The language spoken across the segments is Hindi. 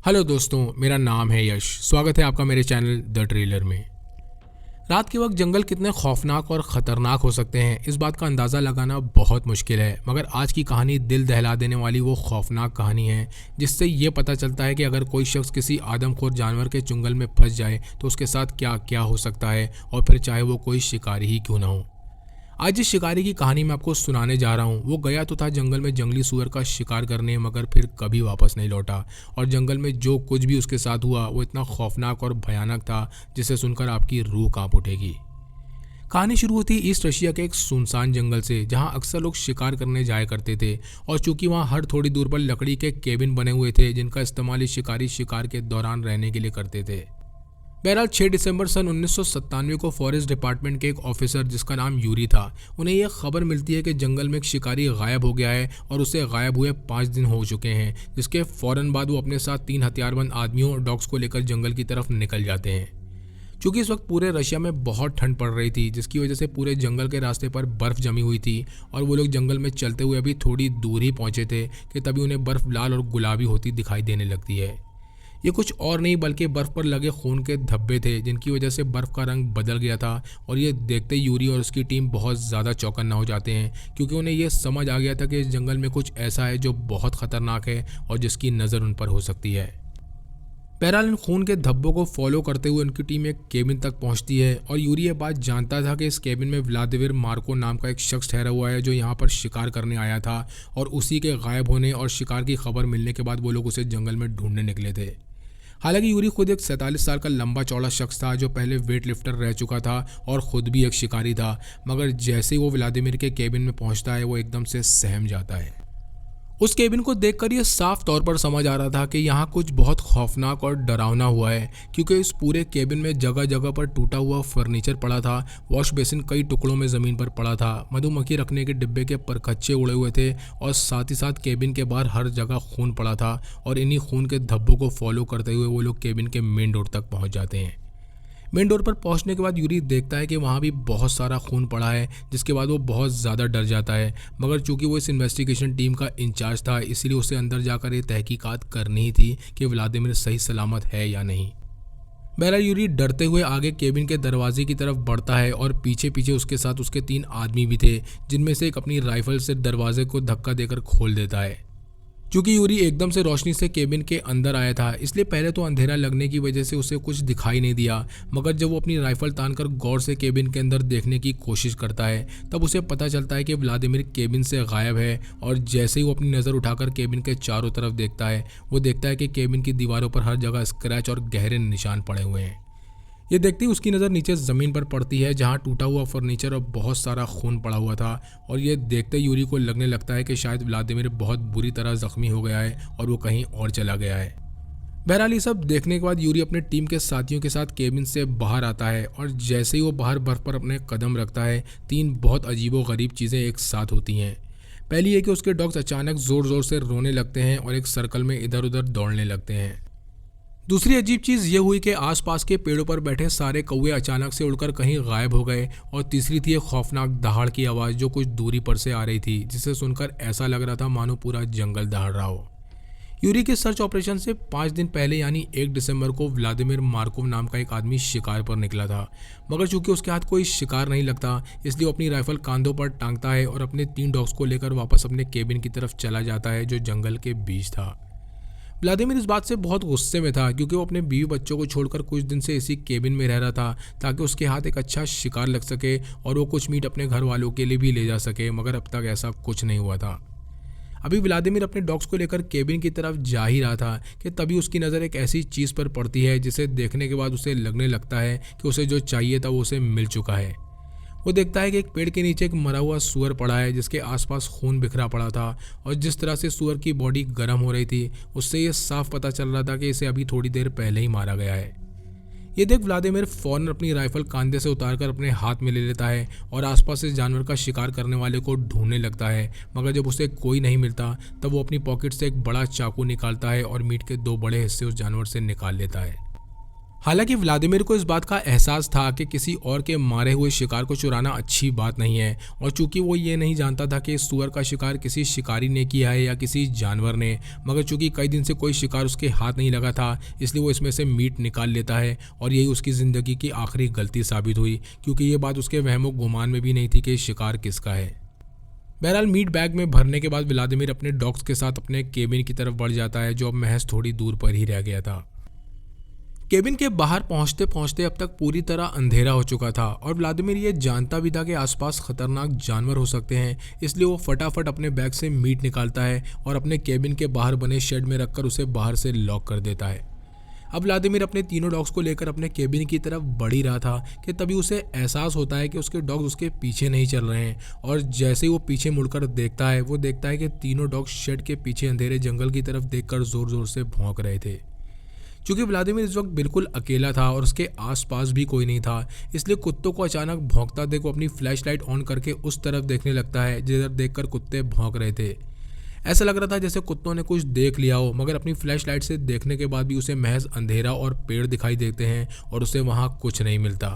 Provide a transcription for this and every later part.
हेलो दोस्तों, मेरा नाम है यश। स्वागत है आपका मेरे चैनल द ट्रेलर में। रात के वक्त जंगल कितने खौफनाक और ख़तरनाक हो सकते हैं, इस बात का अंदाज़ा लगाना बहुत मुश्किल है। मगर आज की कहानी दिल दहला देने वाली वो खौफनाक कहानी है जिससे ये पता चलता है कि अगर कोई शख्स किसी आदमखोर जानवर के चुंगल में फंस जाए तो उसके साथ क्या क्या हो सकता है, और फिर चाहे वो कोई शिकारी ही क्यों ना हो। आज जिस शिकारी की कहानी मैं आपको सुनाने जा रहा हूँ वो गया तो था जंगल में जंगली सूअर का शिकार करने, मगर फिर कभी वापस नहीं लौटा। और जंगल में जो कुछ भी उसके साथ हुआ वो इतना खौफनाक और भयानक था जिसे सुनकर आपकी रूह कांप उठेगी। कहानी शुरू होती ईस्ट रशिया के एक सुनसान जंगल से, जहाँ अक्सर लोग शिकार करने जाया करते थे। और चूंकि वहाँ हर थोड़ी दूर पर लकड़ी के केबिन बने हुए थे जिनका इस्तेमाल इस शिकारी शिकार के दौरान रहने के लिए करते थे। बहरहाल 6 दिसंबर सन 1997 को फॉरेस्ट डिपार्टमेंट के एक ऑफिसर जिसका नाम यूरी था, उन्हें यह खबर मिलती है कि जंगल में एक शिकारी गायब हो गया है और उसे गायब हुए 5 दिन हो चुके हैं। जिसके फौरन बाद वो अपने साथ 3 हथियारबंद आदमियों और डॉग्स को लेकर जंगल की तरफ निकल जाते हैं। चूंकि इस वक्त पूरे रशिया में बहुत ठंड पड़ रही थी, जिसकी वजह से पूरे जंगल के रास्ते पर बर्फ़ जमी हुई थी और वो लोग जंगल में चलते हुए अभी थोड़ी दूर ही पहुंचे थे कि तभी उन्हें बर्फ़ लाल और गुलाबी होती दिखाई देने लगती है। ये कुछ और नहीं बल्कि बर्फ़ पर लगे खून के धब्बे थे जिनकी वजह से बर्फ़ का रंग बदल गया था। और ये देखते यूरी और उसकी टीम बहुत ज़्यादा चौकन्ना हो जाते हैं, क्योंकि उन्हें ये समझ आ गया था कि इस जंगल में कुछ ऐसा है जो बहुत ख़तरनाक है और जिसकी नज़र उन पर हो सकती है। बहरहाल इन खून के धब्बों को फॉलो करते हुए उनकी टीम एक केबिन तक पहुंचती है। और यूरी ये बात जानता था कि इस केबिन में व्लादिमीर मार्को नाम का एक शख्स ठहरा हुआ है जो यहाँ पर शिकार करने आया था। और उसी के गायब होने और शिकार की खबर मिलने के बाद वो लोग उसे जंगल में ढूंढने निकले थे। हालांकि यूरी खुद एक 47 साल का लंबा चौड़ा शख्स था जो पहले वेट लिफ्टर रह चुका था और ख़ुद भी एक शिकारी था। मगर जैसे ही वो व्लादिमीर के केबिन में पहुंचता है वो एकदम से सहम जाता है। उस केबिन को देखकर ये साफ तौर पर समझ आ रहा था कि यहाँ कुछ बहुत खौफनाक और डरावना हुआ है, क्योंकि इस पूरे केबिन में जगह जगह पर टूटा हुआ फर्नीचर पड़ा था। वॉश बेसिन कई टुकड़ों में ज़मीन पर पड़ा था, मधुमक्खी रखने के डिब्बे के परखच्चे उड़े हुए थे और साथ ही साथ केबिन के बाहर हर जगह खून पड़ा था। और इन्हीं खून के धब्बों को फॉलो करते हुए वो लोग केबिन के मेन डोर तक पहुँच जाते हैं। मेन डोर पर पहुंचने के बाद यूरी देखता है कि वहाँ भी बहुत सारा खून पड़ा है, जिसके बाद वो बहुत ज़्यादा डर जाता है। मगर चूंकि वो इस इन्वेस्टिगेशन टीम का इंचार्ज था, इसीलिए उसे अंदर जाकर ये तहकीकात करनी ही थी कि व्लादिमीर सही सलामत है या नहीं। बहरहाल यूरी डरते हुए आगे केबिन के दरवाजे की तरफ बढ़ता है और पीछे पीछे उसके साथ उसके 3 आदमी भी थे, जिनमें से एक अपनी राइफल से दरवाजे को धक्का देकर खोल देता है। चूंकि यूरी एकदम से रोशनी से केबिन के अंदर आया था, इसलिए पहले तो अंधेरा लगने की वजह से उसे कुछ दिखाई नहीं दिया। मगर जब वो अपनी राइफल तानकर गौर से केबिन के अंदर देखने की कोशिश करता है तब उसे पता चलता है कि व्लादिमीर केबिन से गायब है। और जैसे ही वो अपनी नज़र उठाकर केबिन के चारों तरफ देखता है, वो देखता है कि केबिन की दीवारों पर हर जगह स्क्रैच और गहरे निशान पड़े हुए हैं। ये देखते ही उसकी नज़र नीचे ज़मीन पर पड़ती है, जहाँ टूटा हुआ फर्नीचर और बहुत सारा खून पड़ा हुआ था। और ये देखते यूरी को लगने लगता है कि शायद व्लादिमीर बहुत बुरी तरह ज़ख्मी हो गया है और वो कहीं और चला गया है। बहरहाल ये सब देखने के बाद यूरी अपने टीम के साथियों के साथ केबिन से बाहर आता है। और जैसे ही वो बाहर बर्फ़ पर अपने कदम रखता है, 3 बहुत अजीबो गरीब चीज़ें एक साथ होती हैं। पहली है कि उसके डॉग्स अचानक ज़ोर ज़ोर से रोने लगते हैं और एक सर्कल में इधर उधर दौड़ने लगते हैं। दूसरी अजीब चीज़ ये हुई कि आसपास के पेड़ों पर बैठे सारे कौवे अचानक से उड़कर कहीं गायब हो गए। और तीसरी थी एक खौफनाक दहाड़ की आवाज़ जो कुछ दूरी पर से आ रही थी, जिसे सुनकर ऐसा लग रहा था मानो पूरा जंगल दहाड़ रहा हो। यूरी के सर्च ऑपरेशन से 5 दिन पहले यानी 1 दिसंबर को व्लादिमीर मार्कोव नाम का एक आदमी शिकार पर निकला था। मगर चूंकि उसके हाथ कोई शिकार नहीं लगता, इसलिए वो अपनी राइफल कांधों पर टांगता है और अपने 3 डॉग्स को लेकर वापस अपने केबिन की तरफ चला जाता है जो जंगल के बीच था। व्लादिमीर इस बात से बहुत गुस्से में था, क्योंकि वो अपने बीवी बच्चों को छोड़कर कुछ दिन से इसी केबिन में रह रहा था ताकि उसके हाथ एक अच्छा शिकार लग सके और वो कुछ मीट अपने घर वालों के लिए भी ले जा सके। मगर अब तक ऐसा कुछ नहीं हुआ था। अभी व्लादिमीर अपने डॉग्स को लेकर केबिन की तरफ जा ही रहा था कि तभी उसकी नज़र एक ऐसी चीज़ पर पड़ती है जिसे देखने के बाद उसे लगने लगता है कि उसे जो चाहिए था वो उसे मिल चुका है। वो देखता है कि एक पेड़ के नीचे एक मरा हुआ सूअर पड़ा है जिसके आसपास खून बिखरा पड़ा था। और जिस तरह से सूअर की बॉडी गर्म हो रही थी, उससे ये साफ पता चल रहा था कि इसे अभी थोड़ी देर पहले ही मारा गया है। ये देख व्लादिमीर फौरन अपनी राइफल कांधे से उतारकर अपने हाथ में ले लेता है और आसपास इस जानवर का शिकार करने वाले को ढूंढने लगता है। मगर जब उसे कोई नहीं मिलता तब वो अपनी पॉकेट से एक बड़ा चाकू निकालता है और मीट के 2 बड़े हिस्से उस जानवर से निकाल लेता है। हालांकि व्लादिमीर को इस बात का एहसास था कि किसी और के मारे हुए शिकार को चुराना अच्छी बात नहीं है, और चूंकि वो ये नहीं जानता था कि इस सुअर का शिकार किसी शिकारी ने किया है या किसी जानवर ने, मगर चूंकि कई दिन से कोई शिकार उसके हाथ नहीं लगा था, इसलिए वो इसमें से मीट निकाल लेता है। और यही उसकी ज़िंदगी की आखिरी गलती साबित हुई, क्योंकि ये बात उसके वहमो गुमान में भी नहीं थी कि शिकार किसका है। बहरहाल मीट बैग में भरने के बाद व्लादिमीर अपने डॉग्स के साथ अपने केबिन की तरफ बढ़ जाता है, जो अब महज थोड़ी दूर पर ही रह गया था। केबिन के बाहर पहुंचते पहुंचते अब तक पूरी तरह अंधेरा हो चुका था, और व्लादिमीर ये जानता भी था कि आसपास खतरनाक जानवर हो सकते हैं, इसलिए वो फटाफट अपने बैग से मीट निकालता है और अपने केबिन के बाहर बने शेड में रखकर उसे बाहर से लॉक कर देता है। अब व्लादिमीर अपने तीनों डॉग्स को लेकर अपने केबिन की तरफ बढ़ ही रहा था कि तभी उसे एहसास होता है कि उसके डॉग्स उसके पीछे नहीं चल रहे हैं, और जैसे ही वो पीछे मुड़कर देखता है, वो देखता है कि तीनों डॉग्स शेड के पीछे अंधेरे जंगल की तरफ देखकर जोर जोर से भौंक रहे थे। चूंकि व्लादिमीर इस वक्त बिल्कुल अकेला था और उसके आसपास भी कोई नहीं था, इसलिए कुत्तों को अचानक भौंकता देख वो अपनी फ्लैश लाइट ऑन करके उस तरफ देखने लगता है जिधर देखकर कुत्ते भौंक रहे थे। ऐसा लग रहा था जैसे कुत्तों ने कुछ देख लिया हो, मगर अपनी फ्लैश लाइट से देखने के बाद भी उसे महज अंधेरा और पेड़ दिखाई देते हैं और उसे वहाँ कुछ नहीं मिलता।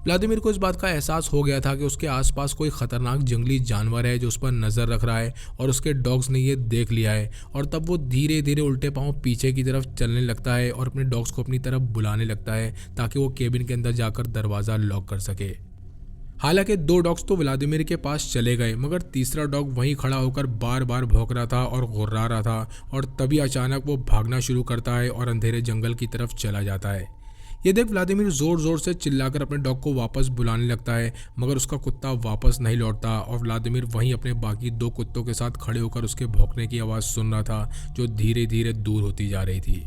व्लादिमीर को इस बात का एहसास हो गया था कि उसके आसपास कोई खतरनाक जंगली जानवर है जो उस पर नज़र रख रहा है, और उसके डॉग्स ने ये देख लिया है। और तब वो धीरे धीरे उल्टे पांव पीछे की तरफ चलने लगता है और अपने डॉग्स को अपनी तरफ बुलाने लगता है ताकि वो केबिन के अंदर जाकर दरवाज़ा लॉक कर सके। हालांकि दो डॉग्स तो व्लादिमीर के पास चले गए, मगर तीसरा डॉग वहीं खड़ा होकर बार बार भौंक रहा था और गुर्रा रहा था, और तभी अचानक वो भागना शुरू करता है और अंधेरे जंगल की तरफ चला जाता है। ये देख व्लादिमीर जोर जोर से चिल्लाकर अपने डॉग को वापस बुलाने लगता है, मगर उसका कुत्ता वापस नहीं लौटता, और व्लादिमीर वहीं अपने बाकी दो कुत्तों के साथ खड़े होकर उसके भौंकने की आवाज़ सुन रहा था जो धीरे धीरे दूर होती जा रही थी।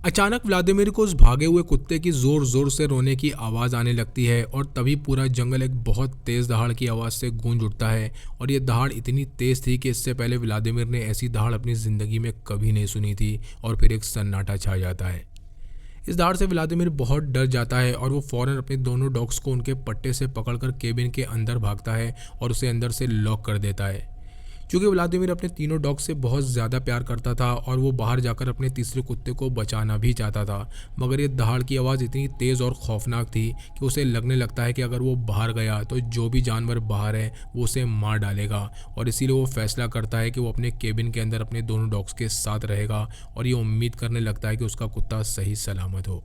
अचानक व्लादिमीर को उस भागे हुए कुत्ते की जोर जोर से रोने की आवाज़ आने लगती है, और तभी पूरा जंगल एक बहुत तेज़ दहाड़ की आवाज़ से गूंज उठता है। और ये दहाड़ इतनी तेज़ थी कि इससे पहले व्लादिमीर ने ऐसी दहाड़ अपनी ज़िंदगी में कभी नहीं सुनी थी, और फिर एक सन्नाटा छा जाता है। इस दहाड़ से व्लादिमीर बहुत डर जाता है और वो फौरन अपने दोनों डॉग्स को उनके पट्टे से पकड़कर केबिन के अंदर भागता है और उसे अंदर से लॉक कर देता है। क्योंकि व्लादिमीर अपने तीनों डॉग से बहुत ज़्यादा प्यार करता था और वो बाहर जाकर अपने तीसरे कुत्ते को बचाना भी चाहता था, मगर ये दहाड़ की आवाज़ इतनी तेज़ और खौफनाक थी कि उसे लगने लगता है कि अगर वो बाहर गया तो जो भी जानवर बाहर है वो उसे मार डालेगा, और इसीलिए वो फैसला करता है कि वो अपने केबिन के अंदर अपने दोनों डॉग्स के साथ रहेगा, और ये उम्मीद करने लगता है कि उसका कुत्ता सही सलामत हो।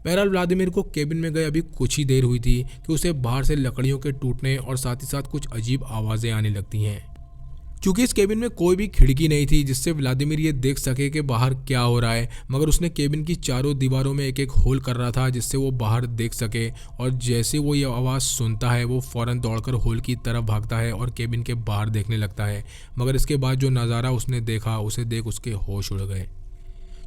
बहरहाल व्लादिमीर को केबिन में गए अभी कुछ ही देर हुई थी कि उसे बाहर से लकड़ियों के टूटने और साथ ही साथ कुछ अजीब आवाज़ें आने लगती हैं। चूंकि इस केबिन में कोई भी खिड़की नहीं थी जिससे व्लादिमीर ये देख सके कि बाहर क्या हो रहा है, मगर उसने केबिन की चारों दीवारों में एक एक होल कर रहा था जिससे वो बाहर देख सके। और जैसे वो ये आवाज़ सुनता है वो फ़ौरन दौड़कर होल की तरफ भागता है और केबिन के बाहर देखने लगता है, मगर इसके बाद जो नज़ारा उसने देखा उसे देख उसके होश उड़ गए।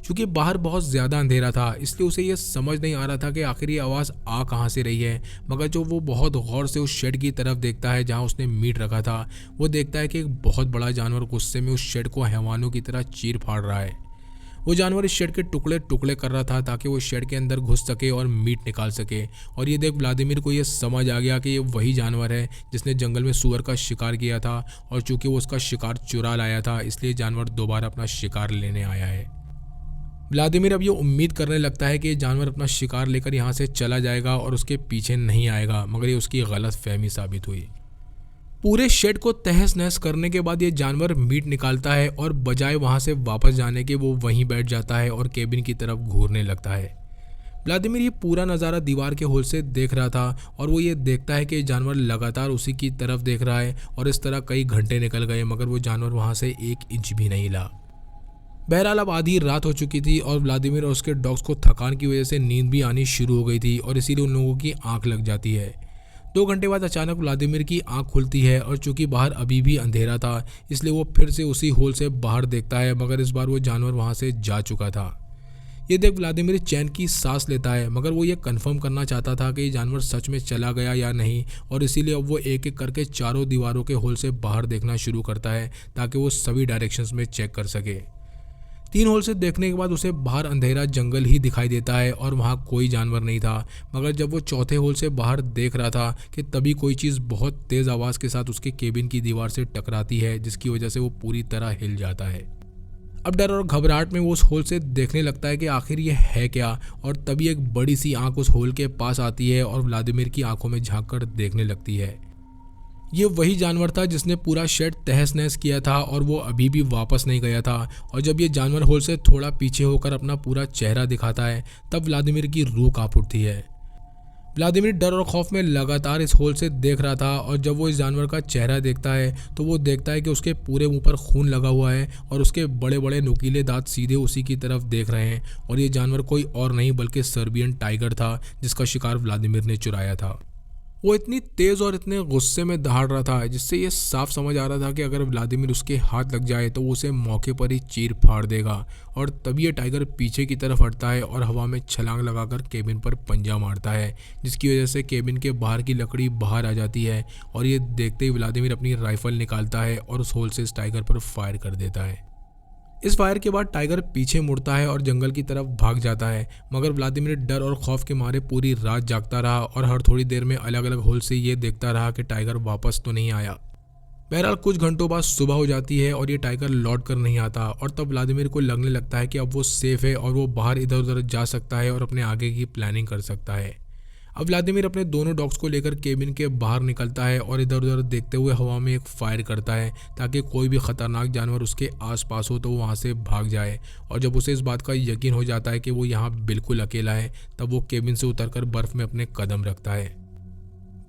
चूँकि बाहर बहुत ज़्यादा अंधेरा था, इसलिए उसे ये समझ नहीं आ रहा था कि आखिर ये आवाज़ आ कहाँ से रही है, मगर जो वो बहुत गौर से उस शेड की तरफ देखता है जहाँ उसने मीट रखा था, वो देखता है कि एक बहुत बड़ा जानवर गुस्से में उस शेड को हैवानों की तरह चीर फाड़ रहा है। वो जानवर इस शेड के टुकड़े टुकड़े कर रहा था ताकि वो शेड के अंदर घुस सके और मीट निकाल सके। और ये देख व्लादिमीर को ये समझ आ गया कि ये वही जानवर है जिसने जंगल में सुअर का शिकार किया था, और चूँकि वो उसका शिकार चुरा लाया था इसलिए जानवर दोबारा अपना शिकार लेने आया है। व्लादिमीर अब ये उम्मीद करने लगता है कि ये जानवर अपना शिकार लेकर यहाँ से चला जाएगा और उसके पीछे नहीं आएगा, मगर ये उसकी गलत फहमी साबित हुई। पूरे शेड को तहस नहस करने के बाद ये जानवर मीट निकालता है और बजाय वहाँ से वापस जाने के वो वहीं बैठ जाता है और केबिन की तरफ घूरने लगता है। व्लादिमीर ये पूरा नज़ारा दीवार के होल से देख रहा था और वो ये देखता है कि जानवर लगातार उसी की तरफ देख रहा है, और इस तरह कई घंटे निकल गए मगर वो जानवर वहाँ से 1 इंच भी नहीं हिला। बहरहाल अब आधी रात हो चुकी थी और व्लादिमीर और उसके डॉग्स को थकान की वजह से नींद भी आनी शुरू हो गई थी, और इसीलिए उन लोगों की आंख लग जाती है। 2 घंटे बाद अचानक व्लादिमीर की आंख खुलती है, और चूंकि बाहर अभी भी अंधेरा था इसलिए वो फिर से उसी होल से बाहर देखता है, मगर इस बार वो जानवर वहाँ से जा चुका था। ये देख व्लादिमीर चैन की सांस लेता है, मगर वो ये कंफर्म करना चाहता था कि ये जानवर सच में चला गया या नहीं, और इसीलिए अब वो एक एक करके चारों दीवारों के होल से बाहर देखना शुरू करता है ताकि वो सभी डायरेक्शंस में चेक कर सके। 3 होल से देखने के बाद उसे बाहर अंधेरा जंगल ही दिखाई देता है और वहाँ कोई जानवर नहीं था, मगर जब वो चौथे होल से बाहर देख रहा था कि तभी कोई चीज़ बहुत तेज़ आवाज़ के साथ उसके केबिन की दीवार से टकराती है, जिसकी वजह से वो पूरी तरह हिल जाता है। अब डर और घबराहट में वो उस होल से देखने लगता है कि आखिर ये है क्या, और तभी एक बड़ी सी आंख उस होल के पास आती है और व्लादिमीर की आंखों में झांक कर देखने लगती है। ये वही जानवर था जिसने पूरा शेड तहस नहस किया था और वो अभी भी वापस नहीं गया था। और जब ये जानवर होल से थोड़ा पीछे होकर अपना पूरा चेहरा दिखाता है तब व्लादिमीर की रूह कांप उठती है। व्लादिमीर डर और खौफ में लगातार इस होल से देख रहा था, और जब वो इस जानवर का चेहरा देखता है तो वो देखता है कि उसके पूरे मुंह पर खून लगा हुआ है और उसके बड़े बड़े नुकीले दांत सीधे उसी की तरफ देख रहे हैं। और ये जानवर कोई और नहीं बल्कि सर्बियन टाइगर था जिसका शिकार व्लादिमीर ने चुराया था। वो इतनी तेज़ और इतने गुस्से में दहाड़ रहा था जिससे ये साफ समझ आ रहा था कि अगर व्लादिमीर उसके हाथ लग जाए तो वो उसे मौके पर ही चीर फाड़ देगा। और तभी ये टाइगर पीछे की तरफ हटता है और हवा में छलांग लगाकर केबिन पर पंजा मारता है, जिसकी वजह से केबिन के बाहर की लकड़ी बाहर आ जाती है। और ये देखते ही व्लादिमीर अपनी राइफल निकालता है और उस होल से इस टाइगर पर फायर कर देता है। इस फायर के बाद टाइगर पीछे मुड़ता है और जंगल की तरफ भाग जाता है, मगर व्लादिमीर डर और खौफ के मारे पूरी रात जागता रहा और हर थोड़ी देर में अलग अलग होल से ये देखता रहा कि टाइगर वापस तो नहीं आया। बहरहाल कुछ घंटों बाद सुबह हो जाती है और ये टाइगर लौट कर नहीं आता, और तब व्लादिमीर को लगने लगता है कि अब वो सेफ है और वो बाहर इधर उधर जा सकता है और अपने आगे की प्लानिंग कर सकता है। अब व्लादिमीर अपने दोनों डॉग्स को लेकर केबिन के बाहर निकलता है और इधर उधर देखते हुए हवा में एक फायर करता है ताकि कोई भी खतरनाक जानवर उसके आसपास हो तो वो वहाँ से भाग जाए। और जब उसे इस बात का यकीन हो जाता है कि वो यहाँ बिल्कुल अकेला है तब वो केबिन से उतरकर बर्फ में अपने कदम रखता है।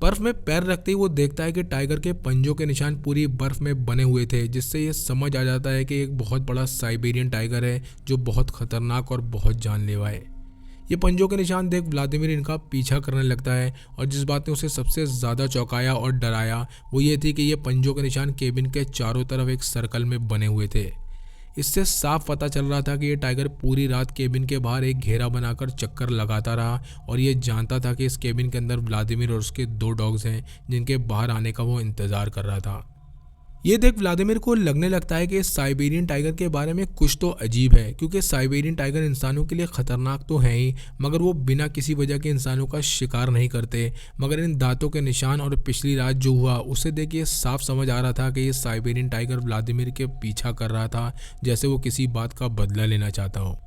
बर्फ में पैर रखते ही वो देखता है कि टाइगर के पंजों के निशान पूरी बर्फ में बने हुए थे, जिससे ये समझ आ जाता है कि एक बहुत बड़ा साइबेरियन टाइगर है जो बहुत खतरनाक और बहुत जानलेवा है। ये पंजों के निशान देख व्लादिमीर इनका पीछा करने लगता है, और जिस बात ने उसे सबसे ज़्यादा चौंकाया और डराया वो ये थी कि ये पंजों के निशान केबिन के चारों तरफ एक सर्कल में बने हुए थे। इससे साफ पता चल रहा था कि ये टाइगर पूरी रात केबिन के बाहर एक घेरा बनाकर चक्कर लगाता रहा और ये जानता था कि इस केबिन के अंदर व्लादिमीर और उसके 2 डॉग्स हैं जिनके बाहर आने का वो इंतज़ार कर रहा था। ये देख व्लादिमीर को लगने लगता है कि इस साइबेरियन टाइगर के बारे में कुछ तो अजीब है, क्योंकि साइबेरियन टाइगर इंसानों के लिए खतरनाक तो है ही, मगर वो बिना किसी वजह के इंसानों का शिकार नहीं करते। मगर इन दांतों के निशान और पिछली रात जो हुआ उसे देख ये साफ समझ आ रहा था कि ये साइबेरियन टाइगर व्लादिमीर के पीछा कर रहा था, जैसे वो किसी बात का बदला लेना चाहता हो।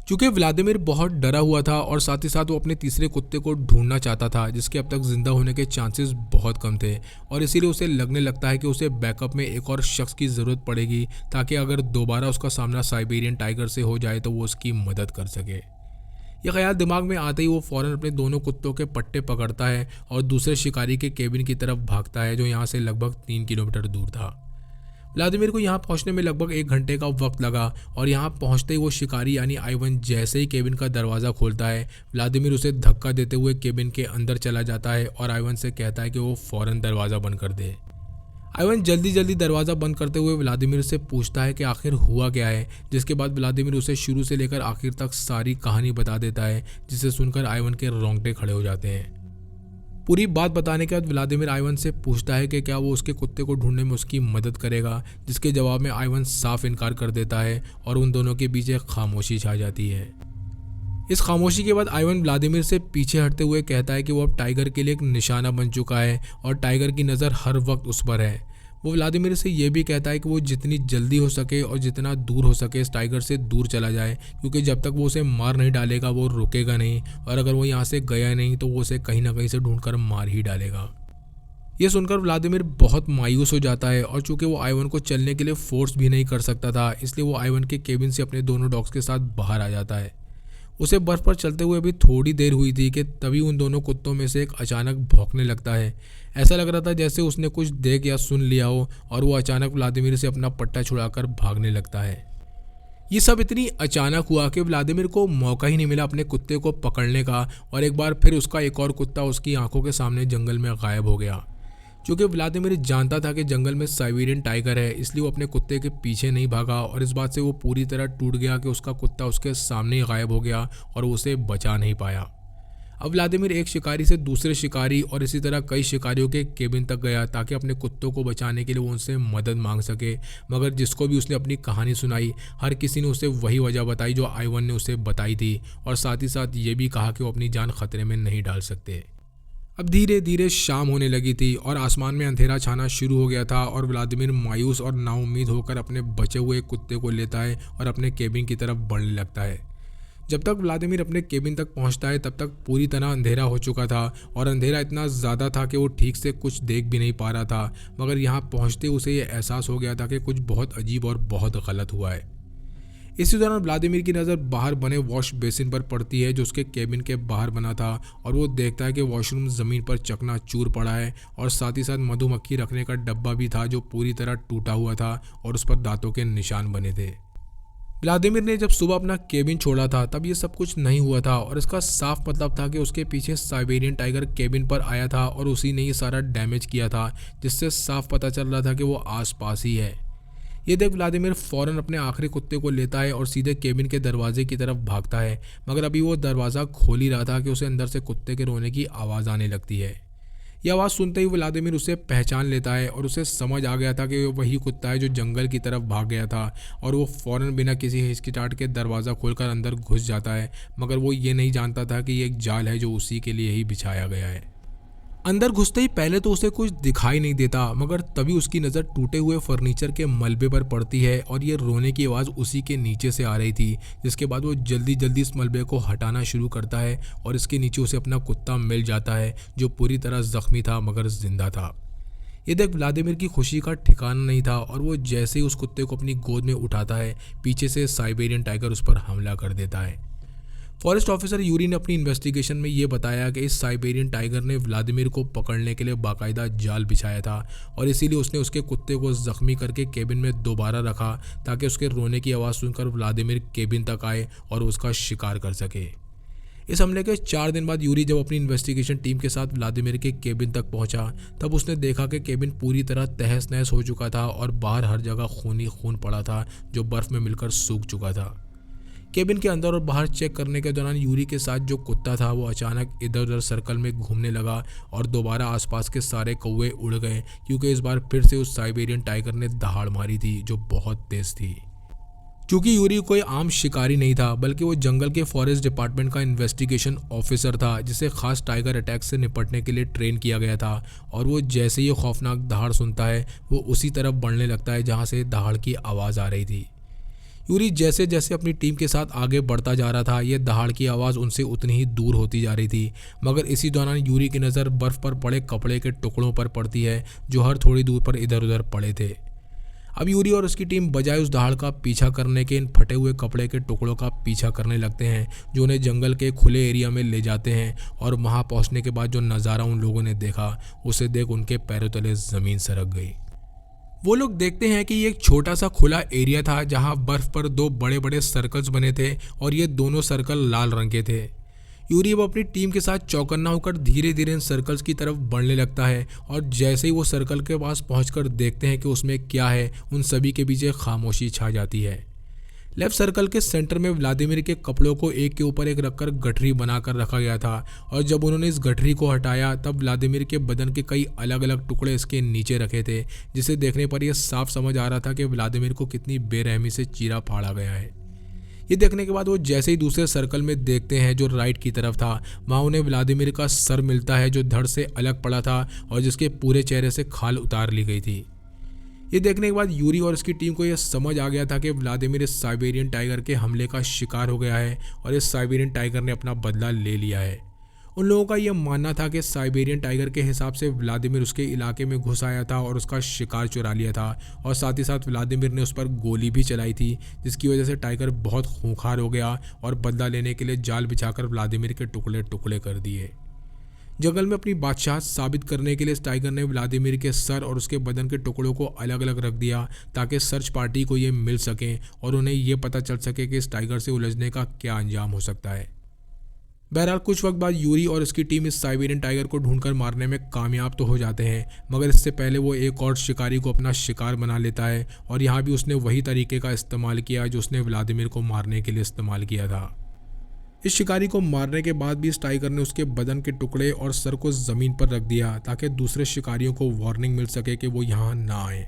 चूँकि व्लादिमीर बहुत डरा हुआ था और साथ ही साथ वो अपने तीसरे कुत्ते को ढूंढना चाहता था जिसके अब तक जिंदा होने के चांसेस बहुत कम थे, और इसीलिए उसे लगने लगता है कि उसे बैकअप में एक और शख्स की ज़रूरत पड़ेगी ताकि अगर दोबारा उसका सामना साइबेरियन टाइगर से हो जाए तो वो उसकी मदद कर सके। यह ख्याल दिमाग में आते ही वो फ़ौरन अपने दोनों कुत्तों के पट्टे पकड़ता है और दूसरे शिकारी के केबिन की तरफ भागता है जो यहाँ से लगभग 3 किलोमीटर दूर था। व्लादिमीर को यहाँ पहुँचने में लगभग 1 घंटे का वक्त लगा, और यहाँ पहुँचते ही वो शिकारी यानी आइवन जैसे ही केबिन का दरवाज़ा खोलता है व्लादिमीर उसे धक्का देते हुए केबिन के अंदर चला जाता है और आइवन से कहता है कि वो फ़ौरन दरवाज़ा बंद कर दे। आइवन जल्दी जल्दी दरवाज़ा बंद करते हुए व्लादिमीर से पूछता है कि आखिर हुआ क्या है, जिसके बाद व्लादिमीर उसे शुरू से लेकर आखिर तक सारी कहानी बता देता है, जिसे सुनकर आइवन के रोंगटे खड़े हो जाते हैं। पूरी बात बताने के बाद व्लादिमीर आइवन से पूछता है कि क्या वो उसके कुत्ते को ढूंढने में उसकी मदद करेगा, जिसके जवाब में आइवन साफ इनकार कर देता है और उन दोनों के बीच एक खामोशी छा जाती है। इस खामोशी के बाद आइवन व्लादिमीर से पीछे हटते हुए कहता है कि वो अब टाइगर के लिए एक निशाना बन चुका है और टाइगर की नज़र हर वक्त उस पर है। वो व्लादिमीर से ये भी कहता है कि वो जितनी जल्दी हो सके और जितना दूर हो सके इस टाइगर से दूर चला जाए, क्योंकि जब तक वो उसे मार नहीं डालेगा वो रुकेगा नहीं, और अगर वो यहाँ से गया नहीं तो वो उसे कहीं ना कहीं से ढूंढकर मार ही डालेगा। ये सुनकर व्लादिमीर बहुत मायूस हो जाता है, और चूंकि वो आइवन को चलने के लिए फोर्स भी नहीं कर सकता था इसलिए वो आइवन के केबिन से अपने दोनों डॉग्स के साथ बाहर आ जाता है। उसे बर्फ पर चलते हुए अभी थोड़ी देर हुई थी कि तभी उन दोनों कुत्तों में से एक अचानक भौंकने लगता है। ऐसा लग रहा था जैसे उसने कुछ देख या सुन लिया हो, और वो अचानक व्लादिमीर से अपना पट्टा छुड़ाकर भागने लगता है। ये सब इतनी अचानक हुआ कि व्लादिमीर को मौका ही नहीं मिला अपने कुत्ते को पकड़ने का, और एक बार फिर उसका एक और कुत्ता उसकी आंखों के सामने जंगल में गायब हो गया। क्योंकि व्लादिमीर जानता था कि जंगल में साइबेरियन टाइगर है, इसलिए वो अपने कुत्ते के पीछे नहीं भागा, और इस बात से वो पूरी तरह टूट गया कि उसका कुत्ता उसके सामने ही गायब हो गया और वो उसे बचा नहीं पाया। अब व्लादिमीर एक शिकारी से दूसरे शिकारी और इसी तरह कई शिकारियों के केबिन तक गया ताकि अपने कुत्तों को बचाने के लिए वो उनसे मदद मांग सके, मगर जिसको भी उसने अपनी कहानी सुनाई हर किसी ने उसे वही वजह बताई जो आइवन ने उसे बताई थी, और साथ ही साथ ये भी कहा कि वो अपनी जान खतरे में नहीं डाल सकते। अब धीरे धीरे शाम होने लगी थी और आसमान में अंधेरा छाना शुरू हो गया था और व्लादिमीर मायूस और नाउम्मीद होकर अपने बचे हुए कुत्ते को लेता है और अपने केबिन की तरफ बढ़ने लगता है। जब तक व्लादिमीर अपने केबिन तक पहुंचता है तब तक पूरी तरह अंधेरा हो चुका था और अंधेरा इतना ज़्यादा था कि वो ठीक से कुछ देख भी नहीं पा रहा था। मगर यहाँ पहुँचते उसे ये एहसास हो गया था कि कुछ बहुत अजीब और बहुत गलत हुआ है। इसी दौरान व्लादिमीर की नज़र बाहर बने वॉश बेसिन पर पड़ती है जो उसके केबिन के बाहर बना था और वो देखता है कि वॉशरूम ज़मीन पर चकनाचूर पड़ा है और साथ ही साथ मधुमक्खी रखने का डब्बा भी था जो पूरी तरह टूटा हुआ था और उस पर दांतों के निशान बने थे। व्लादिमीर ने जब सुबह अपना केबिन छोड़ा था तब ये सब कुछ नहीं हुआ था और इसका साफ मतलब था कि उसके पीछे साइबेरियन टाइगर केबिन पर आया था और उसी ने ये सारा डैमेज किया था, जिससे साफ पता चल रहा था कि वो आसपास ही है। ये देख व्लादिमीर फौरन अपने आखिरी कुत्ते को लेता है और सीधे केबिन के दरवाजे की तरफ भागता है। मगर अभी वो दरवाज़ा खोल ही रहा था कि उसे अंदर से कुत्ते के रोने की आवाज़ आने लगती है। यह आवाज़ सुनते ही व्लादिमीर उसे पहचान लेता है और उसे समझ आ गया था कि वही कुत्ता है जो जंगल की तरफ भाग गया था और वो फौरन बिना किसी हिचकिचाहट के दरवाज़ा खोलकर अंदर घुस जाता है। मगर वो ये नहीं जानता था कि ये एक जाल है जो उसी के लिए ही बिछाया गया है। अंदर घुसते ही पहले तो उसे कुछ दिखाई नहीं देता, मगर तभी उसकी नज़र टूटे हुए फर्नीचर के मलबे पर पड़ती है और ये रोने की आवाज़ उसी के नीचे से आ रही थी। जिसके बाद वो जल्दी जल्दी इस मलबे को हटाना शुरू करता है और इसके नीचे उसे अपना कुत्ता मिल जाता है जो पूरी तरह जख्मी था मगर जिंदा था। ये देख व्लादिमीर की खुशी का ठिकाना नहीं था और वो जैसे ही उस कुत्ते को अपनी गोद में उठाता है पीछे से साइबेरियन टाइगर उस पर हमला कर देता है। फॉरेस्ट ऑफिसर यूरी ने अपनी इन्वेस्टिगेशन में ये बताया कि इस साइबेरियन टाइगर ने व्लादिमीर को पकड़ने के लिए बाकायदा जाल बिछाया था और इसीलिए उसने उसके कुत्ते को जख्मी करके केबिन में दोबारा रखा ताकि उसके रोने की आवाज़ सुनकर व्लादिमीर केबिन तक आए और उसका शिकार कर सके। इस हमले के 4 दिन बाद यूरी जब अपनी इन्वेस्टिगेशन टीम के साथ व्लादिमीर के केबिन तक पहुंचा तब उसने देखा कि केबिन पूरी तरह तहस नहस हो चुका था और बाहर हर जगह खून ही खून पड़ा था जो बर्फ़ में मिलकर सूख चुका था। केबिन के अंदर और बाहर चेक करने के दौरान यूरी के साथ जो कुत्ता था वो अचानक इधर उधर सर्कल में घूमने लगा और दोबारा आसपास के सारे कौवे उड़ गए क्योंकि इस बार फिर से उस साइबेरियन टाइगर ने दहाड़ मारी थी जो बहुत तेज थी। क्योंकि यूरी कोई आम शिकारी नहीं था बल्कि वो जंगल के फॉरेस्ट डिपार्टमेंट का इन्वेस्टिगेशन ऑफिसर था जिसे खास टाइगर अटैक से निपटने के लिए ट्रेन किया गया था और वो जैसे ही खौफनाक दहाड़ सुनता है वो उसी तरफ बढ़ने लगता है जहाँ से दहाड़ की आवाज़ आ रही थी। यूरी जैसे जैसे अपनी टीम के साथ आगे बढ़ता जा रहा था ये दहाड़ की आवाज़ उनसे उतनी ही दूर होती जा रही थी। मगर इसी दौरान यूरी की नज़र बर्फ़ पर पड़े कपड़े के टुकड़ों पर पड़ती है जो हर थोड़ी दूर पर इधर उधर पड़े थे। अब यूरी और उसकी टीम बजाय उस दहाड़ का पीछा करने के इन फटे हुए कपड़े के टुकड़ों का पीछा करने लगते हैं जो उन्हें जंगल के खुले एरिया में ले जाते हैं। और वहाँ पहुँचने के बाद जो नज़ारा उन लोगों ने देखा उसे देख उनके पैरों तले ज़मीन सरक गई। वो लोग देखते हैं कि ये एक छोटा सा खुला एरिया था जहाँ बर्फ़ पर 2 बड़े बड़े सर्कल्स बने थे और ये दोनों सर्कल लाल रंग के थे। यूरी अब अपनी टीम के साथ चौकन्ना होकर धीरे धीरे इन सर्कल्स की तरफ बढ़ने लगता है और जैसे ही वो सर्कल के पास पहुंचकर देखते हैं कि उसमें क्या है उन सभी के पीछे खामोशी छा जाती है। लेफ्ट सर्कल के सेंटर में व्लादिमीर के कपड़ों को एक के ऊपर एक रखकर गठरी बनाकर रखा गया था और जब उन्होंने इस गठरी को हटाया तब व्लादिमीर के बदन के कई अलग अलग टुकड़े इसके नीचे रखे थे जिसे देखने पर यह साफ समझ आ रहा था कि व्लादिमीर को कितनी बेरहमी से चीरा फाड़ा गया है। ये देखने के बाद वो जैसे ही दूसरे सर्कल में देखते हैं जो राइट की तरफ था वहाँ उन्हें व्लादिमीर का सर मिलता है जो धड़ से अलग पड़ा था और जिसके पूरे चेहरे से खाल उतार ली गई थी। ये देखने के बाद यूरी और उसकी टीम को यह समझ आ गया था कि व्लादिमीर इस साइबेरियन टाइगर के हमले का शिकार हो गया है और इस साइबेरियन टाइगर ने अपना बदला ले लिया है। उन लोगों का यह मानना था कि साइबेरियन टाइगर के हिसाब से व्लादिमीर उसके इलाके में घुस आया था और उसका शिकार चुरा लिया था और साथ ही साथ व्लादिमीर ने उस पर गोली भी चलाई थी जिसकी वजह से टाइगर बहुत खूंखार हो गया और बदला लेने के लिए जाल बिछाकर व्लादिमीर के टुकड़े टुकड़े कर दिए। जंगल में अपनी बादशाहत साबित करने के लिए इस टाइगर ने व्लादिमीर के सर और उसके बदन के टुकड़ों को अलग अलग रख दिया ताकि सर्च पार्टी को ये मिल सके और उन्हें ये पता चल सके कि इस टाइगर से उलझने का क्या अंजाम हो सकता है। बहरहाल कुछ वक्त बाद यूरी और उसकी टीम इस साइबेरियन टाइगर को ढूंढकर मारने में कामयाब तो हो जाते हैं मगर इससे पहले वो एक और शिकारी को अपना शिकार बना लेता है और यहाँ भी उसने वही तरीके का इस्तेमाल किया जो उसने व्लादिमीर को मारने के लिए इस्तेमाल किया था। इस शिकारी को मारने के बाद भी इस टाइगर ने उसके बदन के टुकड़े और सर को ज़मीन पर रख दिया ताकि दूसरे शिकारियों को वार्निंग मिल सके कि वो यहाँ ना आए।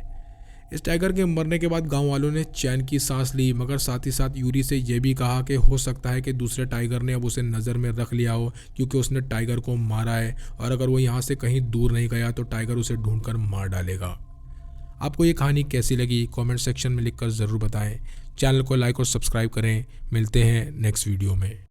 इस टाइगर के मरने के बाद गांव वालों ने चैन की सांस ली, मगर साथ ही साथ यूरी से यह भी कहा कि हो सकता है कि दूसरे टाइगर ने अब उसे नज़र में रख लिया हो, क्योंकि उसने टाइगर को मारा है और अगर वो यहाँ से कहीं दूर नहीं गया तो टाइगर उसे ढूंढकर मार डालेगा। आपको ये कहानी कैसी लगी कमेंट सेक्शन में लिखकर ज़रूर बताएं। चैनल को लाइक और सब्सक्राइब करें। मिलते हैं नेक्स्ट वीडियो में।